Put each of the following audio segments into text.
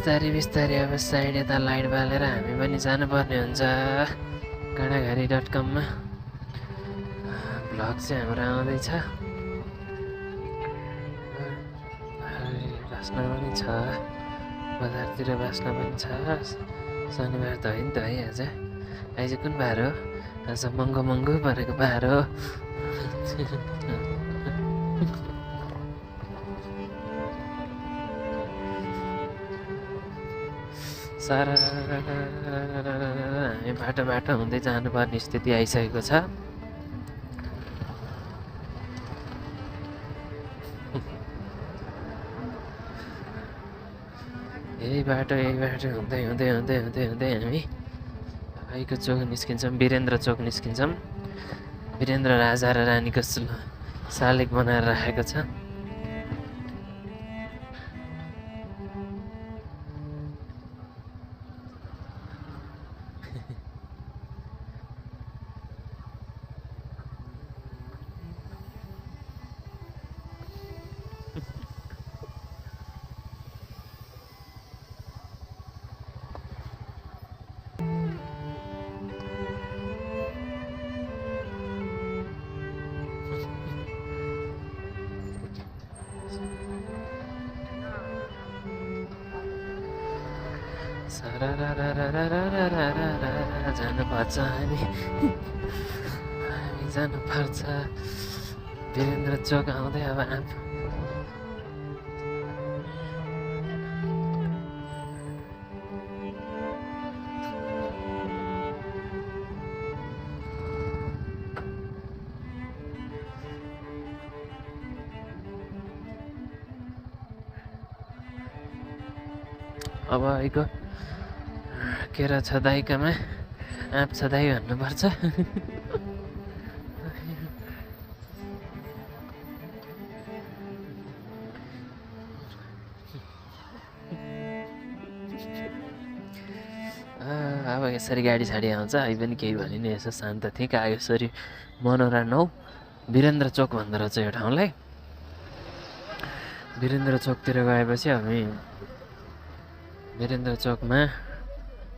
बिस्तारै बिस्तारै अब साइड यता लाइट बालेर हामी पनि जानुपर्ने हुन्छ गाडाघारी.com मा। भ्लग चाहिँ हाम्रो आउँदैछ। बास्ना पनि छ, बजारतिर बास्ना पनि छ। शनिबार त होइन त है आज। आज कुन बार हो? आज महँगो महँगो परेको बार हो। सारा हामी बाटो बाटो हुँदै जानुपर्ने स्थिति आइसकेको छ। यही बाटो हुँदै हुँदै हुँदै हुँदै हुँदै हामी भाइको चोक निस्किन्छौँ, वीरेन्द्र चोक निस्किन्छौँ। वीरेन्द्र राजा र रानीको शालिग बनाएर राखेको छ। जानुपर्छ हामी जानुपर्छ। वीरेन्द्र चोक आउँदै अब अब आइको केरा छदाइकामा आँप छदाइ भन्नुपर्छ। अब यसरी गाडी साडी आउँछ। अहिले पनि केही भने नि यसो शान्त थिएँ। कागेश्वरी मनोरा 9 वीरेन्द्र चोक भन्दो रहेछ यो ठाउँलाई। वीरेन्द्र चोकतिर गएपछि हामी वीरेन्द्र चोकमा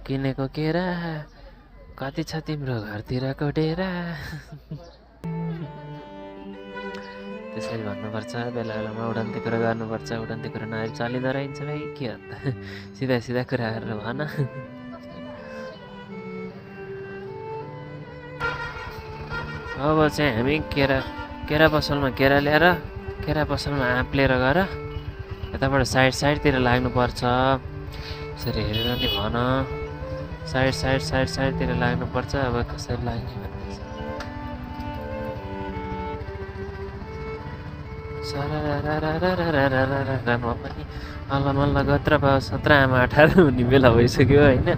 किनेको केरा कति छ तिम्रो घरतिरको डेरा त्यसरी भन्नुपर्छ। बेला बेलामा उडन्ती कुरा गर्नुपर्छ। उडन्ती कुरा नआए चलिँदो रहन्छ भाइ, के अन्त सिधा सिधा कुरा गरेर भन। अब चाहिँ हामी केरा पसलमा केरा ल्याएर केरा पसलमा आँप लिएर गएर यताबाट साइडतिर लाग्नुपर्छ। यसरी हेरेर नि भन। साइडतिर लाग्नुपर्छ। अब कसरी लाग्ने भन्दैछ। म पनि अल्ल मल्ल गत्र भयो 17 आमा 18 हुने बेला भइसक्यो होइन।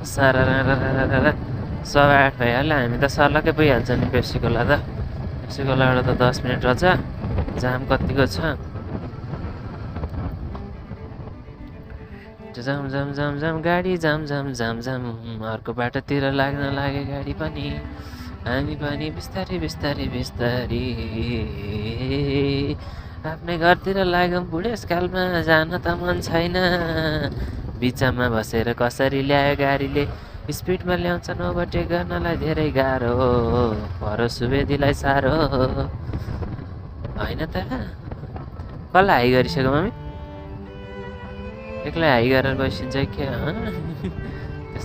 7:15 भइहाल्यो। हामी त सर्लकै पुगिहाल्छ नि पेप्सी कोला त। पेप्सी कोलाबाट त 10 मिनट रहेछ। जाम कतिको छ। जाम गाडी जाम अर्को बाटोतिर लाग्न लागे गाडी पनि। हामी पनि बिस्तारै आफ्नै घरतिर लाग्यौँ। बुढेसकालमा जान त मन छैन। बिचमा बसेर कसरी ल्यायो गाडीले। स्पिडमा ल्याउँछ ओभरटेक गर्नलाई धेरै गाह्रो। पर सुवेदीलाई साह्रो होइन त। कसलाई हाई गरिसक्यो मम्मी? एक्लै हाई गरेर बसिन्छ के?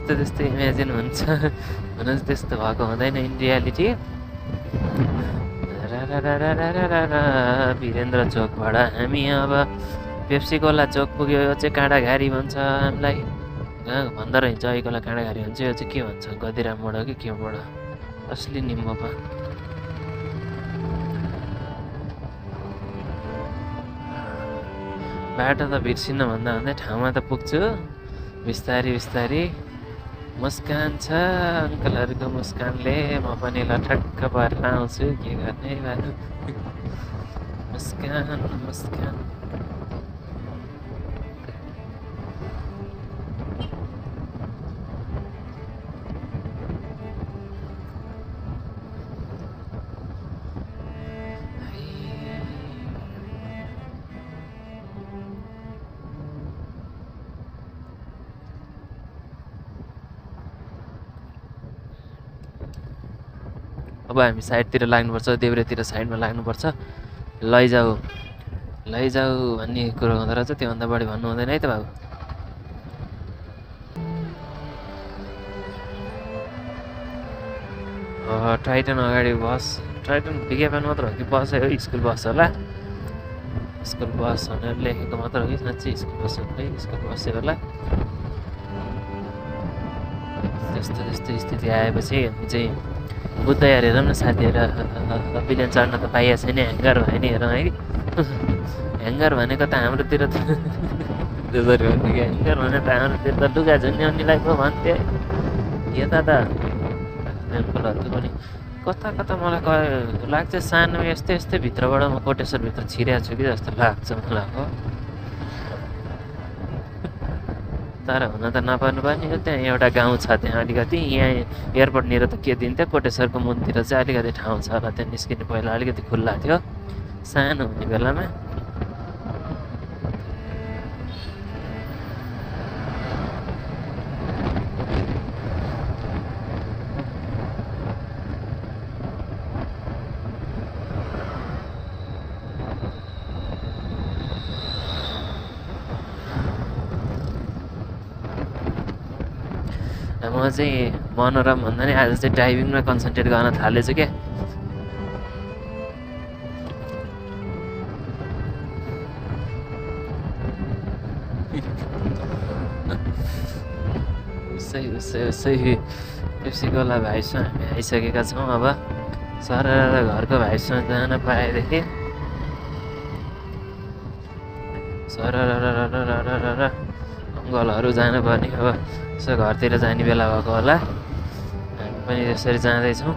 त्यस्तो इमेजिन हुन्छ। हुन चाहिँ त्यस्तो भएको हुँदैन इन रियालिटी। वीरेन्द्र चोकबाट हामी अब पेप्सी कोला चोक पुग्यो। यो चाहिँ काँडाघारी भन्छ हामीलाई। भन्दो रहेछ अहिलेकोलाई काँडाघारी भन्छ। यो चाहिँ के भन्छ? गदिराम मोड कि के मोड? असली निम्बोपा। बाटो त बिर्सिन भन्दा भन्दै ठाउँमा त पुग्छु। बिस्तारी मुस्कान छ अङ्कलहरूको मुस्कानले म पनि लठक्क भएर आउँछु। के गर्ने भानु? मुस्कान अब हामी साइडतिर लाग्नुपर्छ, देब्रेतिर साइडमा लाग्नुपर्छ। लैजाऊ भन्ने कुरो हुँदो रहेछ, त्योभन्दा बढी भन्नु हुँदैन है त बाबु। टाइटन अगाडि बस, टाइटन विज्ञापन मात्र हो कि बस हो, स्कुल बस होला। स्कुल बस भनेर लेखेको मात्र हो कि साँच्चै स्कुल बस हो है, स्कुल बसै होला। त्यस्तो स्थिति आएपछि हामी चाहिँ बुद्ध हेरेर न साथीहरू बिलियन चढ्न त पाइएको छैन, ह्याङ्गर भयो नि हेरौँ है कि। ह्याङ्गर भनेको त हाम्रोतिर त त्यसरी हो कि, ह्याङ्गर भने त हाम्रोतिर त लुगा झुन्ड्याउनेलाई पो भन्थ्यो। यता त टेम्पलहरू पनि कता मलाई लाग्छ सानो यस्तै भित्रबाट म कोटेश्वरभित्र छिरेको छु कि जस्तो लाग्छ मलाई हो। तर हुन त नपर्नु पनि हो, त्यहाँ एउटा गाउँ छ त्यहाँ अलिकति, यहाँ एयरपोर्टनिर त के दिन्थ्यो, कोटेश्वरको मुनतिर चाहिँ अलिकति ठाउँ छ र त्यहाँ निस्किने पहिला अलिकति खुल्ला थियो सानो हुने बेलामा। म चाहिँ मनोरम भन्दा नि आज चाहिँ ड्राइभिङमा कन्सन्ट्रेट गर्न थालेछु क्या। उसै पेप्सी कोला भाइसँग हामी आइसकेका छौँ। अब सर घरको भाइसँग जान पाएदेखि सर अङ्गलहरू जानुपर्ने अब यसो घरतिर जाने बेला भएको होला, हामी पनि त्यसरी जाँदैछौँ।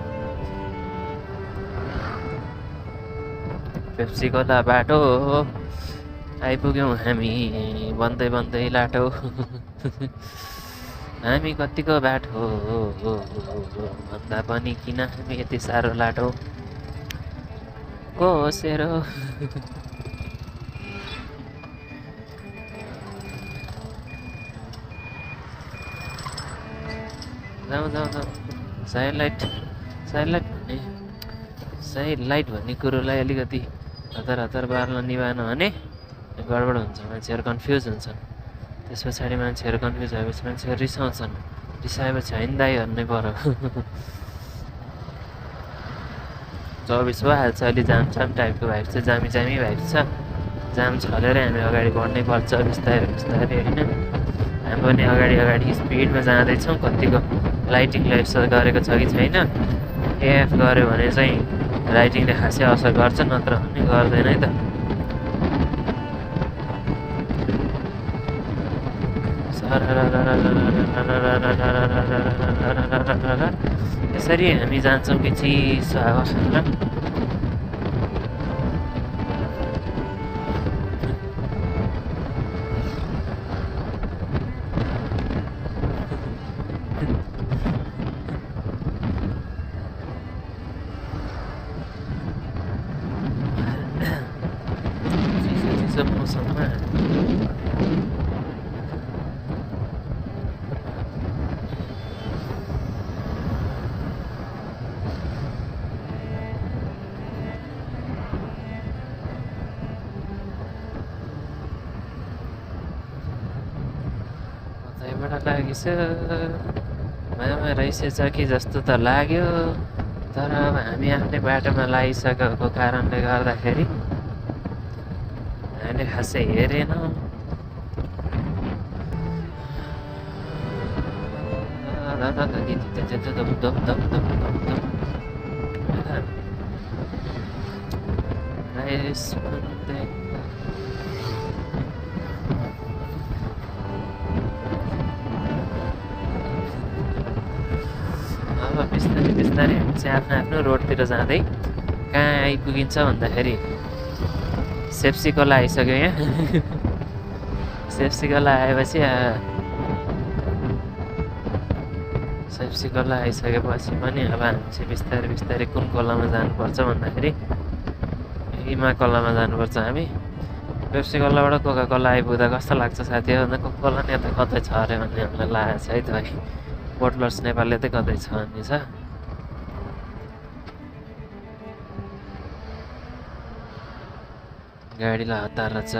पेप्सी कोला बाटो आइपुग्यौँ हामी, बन्दै लाटो हामी कतिको बाटो भन्दा पनि किन हामी यति साह्रो लाटो कोसेरो। जाउँ साइड लाइट भन्ने कुरोलाई अलिकति हतार बार्न निभाएन भने गडबड हुन्छ, मान्छेहरू कन्फ्युज हुन्छन्। त्यस पछाडि मान्छेहरू कन्फ्युज भएपछि मान्छेहरू रिसाउँछन्, रिसाएपछि होइन दाइ भन्नै पर्यो। 24 भइहाल्छ, अलि जाम टाइपको भाइब छ, जामी भाइब छ। जाम छलेर हामी अगाडि बढ्नै पर्छ बिस्तारै होइन। हामी पनि अगाडि स्पिडमा जाँदैछौँ। कतिको लाइटिङले यसो गरेको छ कि छैन, एएफ गऱ्यो भने चाहिँ लाइटिङले खासै असर गर्छ, नत्र पनि गर्दैन है त। यसरी हामी जान्छौँ कि चिसो हावासँग। मौसममा मामा रहेछ कि जस्तो त लाग्यो, तर अब हामी आफ्नै बाटोमा लागिसकेको कारणले गर्दाखेरि हामीले खासै हेरेनौँ। बिस्तारै हामी चाहिँ आफ्नो रोडतिर जाँदै कहाँ आइपुगिन्छ भन्दाखेरि सेप्सी खोला आइसक्यो। यहाँ सेप्सी खोला आएपछि पनि अब हामी चाहिँ बिस्तारै कुन खोलामा जानुपर्छ भन्दाखेरि हिमा खोलामा जानुपर्छ हामी। पेप्सी खोलाबाट कोका कोला आइपुग्दा कस्तो लाग्छ साथीहरू भन्दा कोका कोला नि यता कतै छ अरे भन्ने हामीलाई लागेको छ है त भाइ। बोटलर्स नेपालले चाहिँ कतै छ भन्ने छ। गाडीलाई हतार छ,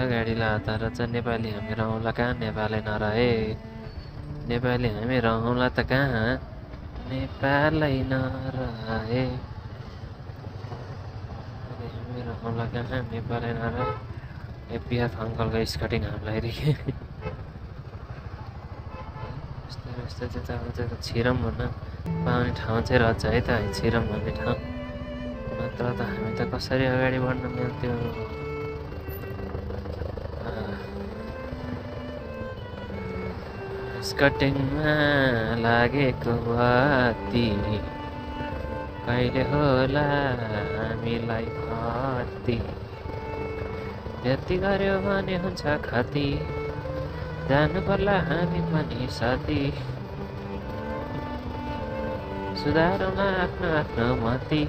गाडीलाई हतार छ। नेपाली हामी रहँला कहाँ, नेपालै नरहे। नेपाली हामी रहँला त कहाँ, नेपालै नरहे। हामी रहँला कहाँ, नेपालै नरहे। एपिएफ अङ्कलको स्कटिङ हामीलाई रे। यस्तो यस्तो चाहिँ छिरौँ भन्न पाउने ठाउँ चाहिँ रहेछ है त, छिरौँ भन्ने ठाउँ। नत्र त हामी त कसरी अगाडि बढ्न मिल्थ्यो। स्कटिङमा लागेको बत्ती कहिले होला हामीलाई फर्ती। यति गर्यो भने हुन्छ खती, जानु पर्ला हामी पनि साथी। सुधारौँला आफ्नो आफ्नो मती।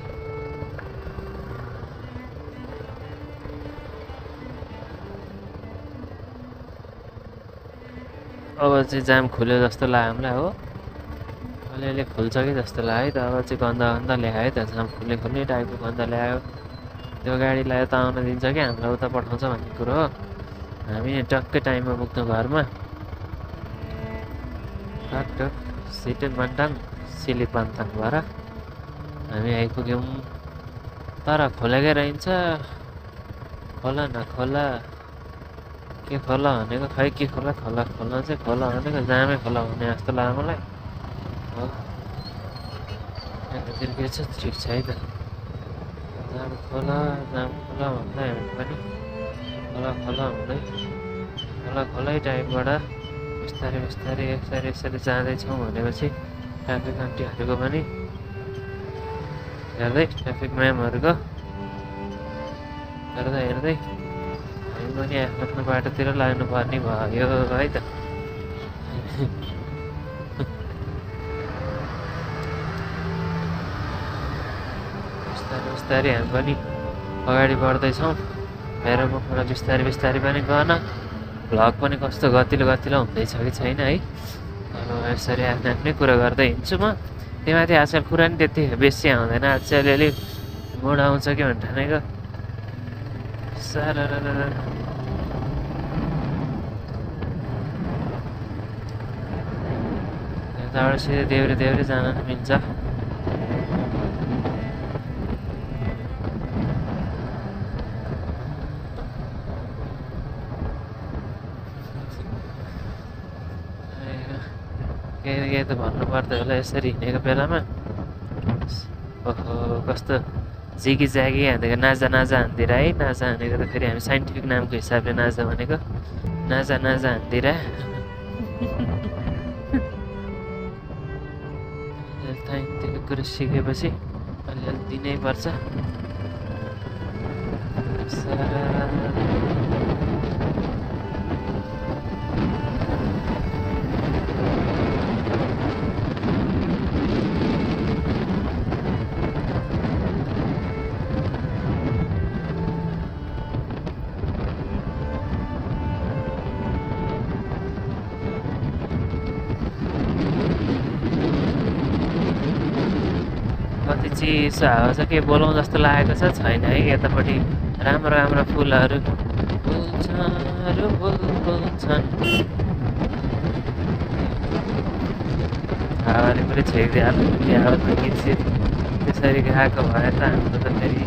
अब चाहिँ जाम खुल्यो जस्तो लाग्यो हामीलाई हो, अलिअलि खुल्छ कि जस्तो लाग्यो त। अब चाहिँ गन्दा गन्दा ल्यायो त, जाम खुल्ने खुल्ने टाइपको गन्दा ल्यायो। त्यो गाडीलाई यता आउन दिन्छ कि हामीलाई उता पठाउँछ भन्ने कुरो हो। हामी टक्कै टाइममा पुग्छौँ घरमा। टक टक सिटे बान्टाङ सिली बान्ताङ भएर हामी आइपुग्यौँ। तर खोलेकै रहन्छ, खोला नखोला के खोला भनेको, खै के खोला, खोला खोला चाहिँ खोला भनेको जामै खोला हुने जस्तो लाग्यो मलाई हो। यतातिर के छ, ठिक छ है त। जाम खोला भन्दै हामी पनि खोला खोला हुँदै खोला खोलै टाइपबाट बिस्तारै बिस्तारै यसरी यसरी जाँदैछौँ। भनेपछि ट्राफिक आन्टीहरूको पनि हेर्दै, ट्राफिक म्यामहरूको हेर्दै हेर्दै हामी पनि आफ्नो आफ्नो बाटोतिर लाग्नुपर्ने भयो है त। बिस्तारै बिस्तारै हामी पनि अगाडि बढ्दैछौँ। मेरो मुखबाट बिस्तारै बिस्तारै पनि गन, भ्लग पनि कस्तो गतिलो गतिलो हुँदैछ कि छैन है। अब यसरी आफ्नो आफ्नै कुरा गर्दै हिँड्छु म। त्यहीमाथि आजकल कुरा नि त्यति बेसी आउँदैन, आज चाहिँ अलिअलि मुड आउँछ कि भन्ने ठानेको। सारा यताबाट सिधै देब्रे देब्रे जान मिल्छ। केही त भन्नु पर्दैन होला यसरी हिँडेको बेलामा। ओहो कस्तो जिगी जागी हानेको, नाजा नाजा हान्दिएर है। नाजा हानेको त फेरि हामी साइन्टिफिक नामको हिसाबले नाजा भनेको, नाजा नाजा हान्दिएर साइन्टिफिक कुरो सिकेपछि अलिअलि दिनै पर्छ। कति चिसो हावा छ, के बोलाउँ जस्तो लागेको छ छैन है। यतापट्टि राम्रो राम्रो फुलहरू फुल्छन्। हावाले पनि छेकिदिइहाल्नु कि हावा त किनसित त्यसरी गएको भए त हाम्रो त फेरि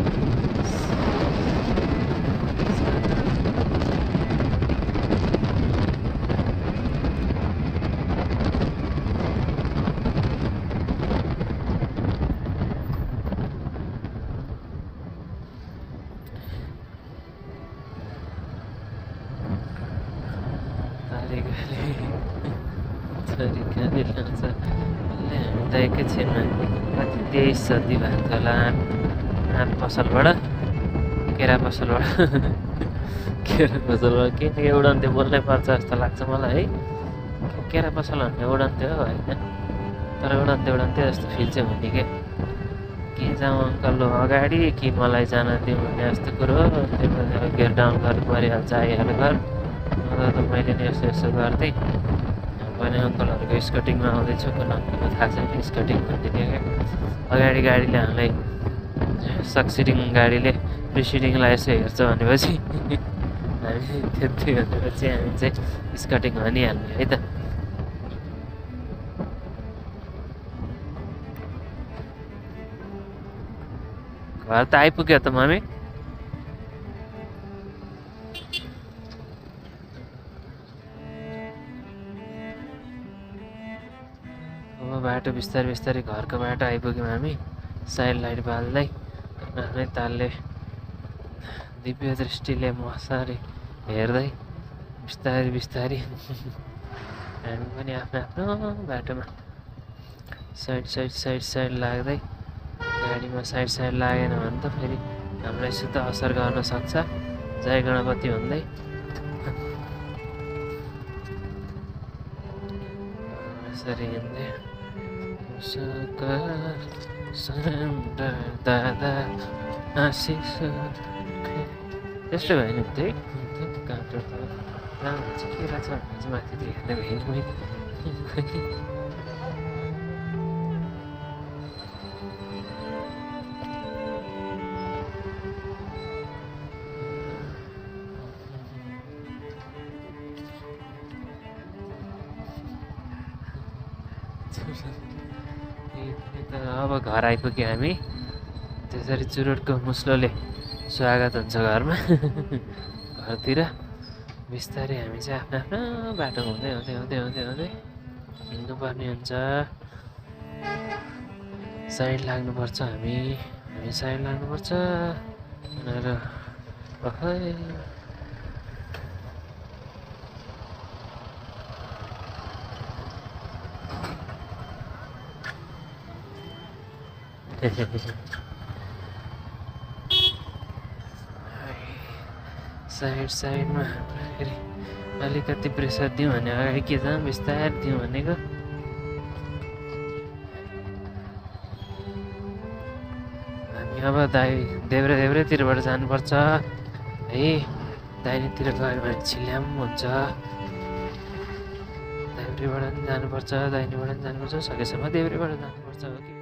तरिकाले लान्छ। हामी त एकैछिनमा कति 23 जति भएको थियो होला आँप पसलबाट, केरा पसलबाट केरा पसलबाट के उडन्थ्यो बोल्नै पर्छ जस्तो लाग्छ मलाई है। केरा पसल भन्ने उडन्थ्यो होइन, तर उडन्थ्यो जस्तो फिल चाहिँ हुने के जाउँ अङ्कल अगाडि कि मलाई जान दिउँ भन्ने जस्तो कुरो हो। त्यो गेयर डाउन गर्नु परिहाल्छ आइहाल्यो घर। त मैले नि यसो यसो गर्दै भने अङ्कलहरूको स्कटिङमा आउँदैछु। कुन अङ्कलको थाहा छैन स्कटिङ भन्ने क्या। अगाडि गाडीले हामीलाई सक्सिडिङ गाडीले प्रिसिडिङलाई यसो हेर्छ भनेपछि हामी त्यति भनेपछि हामी चाहिँ स्कटिङ भनिहाल्ने है त। घर त आइपुग्यो त मम्मी। अब बाटो बिस्तारै बिस्तारै घरको बाटो आइपुग्यौँ हामी। साइड लाइट बाल्दै आफ्नै तालले दिव्य दृष्टिले मसारी हेर्दै बिस्तारै बिस्तारै हामी पनि आफ्नो आफ्नो बाटोमा साइड साइड साइड साइड लाग्दै। गाडीमा साइड साइड लागेन भने त फेरि हामीलाई सित असर गर्न सक्छ। जय गणपति भन्दै यसरी हिँड्दै दादा आशिष त्यस्तै भयो नि त्यही काटो त राम्रो चाहिँ के रहेछ भनेर चाहिँ माथि हेर्दै हिँड्नु। अब घर आइपुग्यो हामी। त्यसरी चुरोटको मुस्लोले स्वागत हुन्छ घरमा। घरतिर बिस्तारै हामी चाहिँ आफ्नो आफ्नो बाटो हुँदै हुँदै हुँदै हुँदै हुँदै हिँड्नुपर्ने हुन्छ। साइड लाग्नुपर्छ हामी साइड लाग्नुपर्छ भनेर खै साइड साइडमा फेरि अलिकति प्रेसर दिउँ भने अगाडि के जाउँ बिस्तारै दिउँ भनेको। हामी अब देब्रे देब्रेतिरबाट जानुपर्छ है। दाहिनेतिर गयो भने छिल्याम हुन्छ। देब्रेबाट पनि जानुपर्छ दाहिनेबाट पनि जानुपर्छ। सकेसम्म देब्रेबाट जानुपर्छ हो कि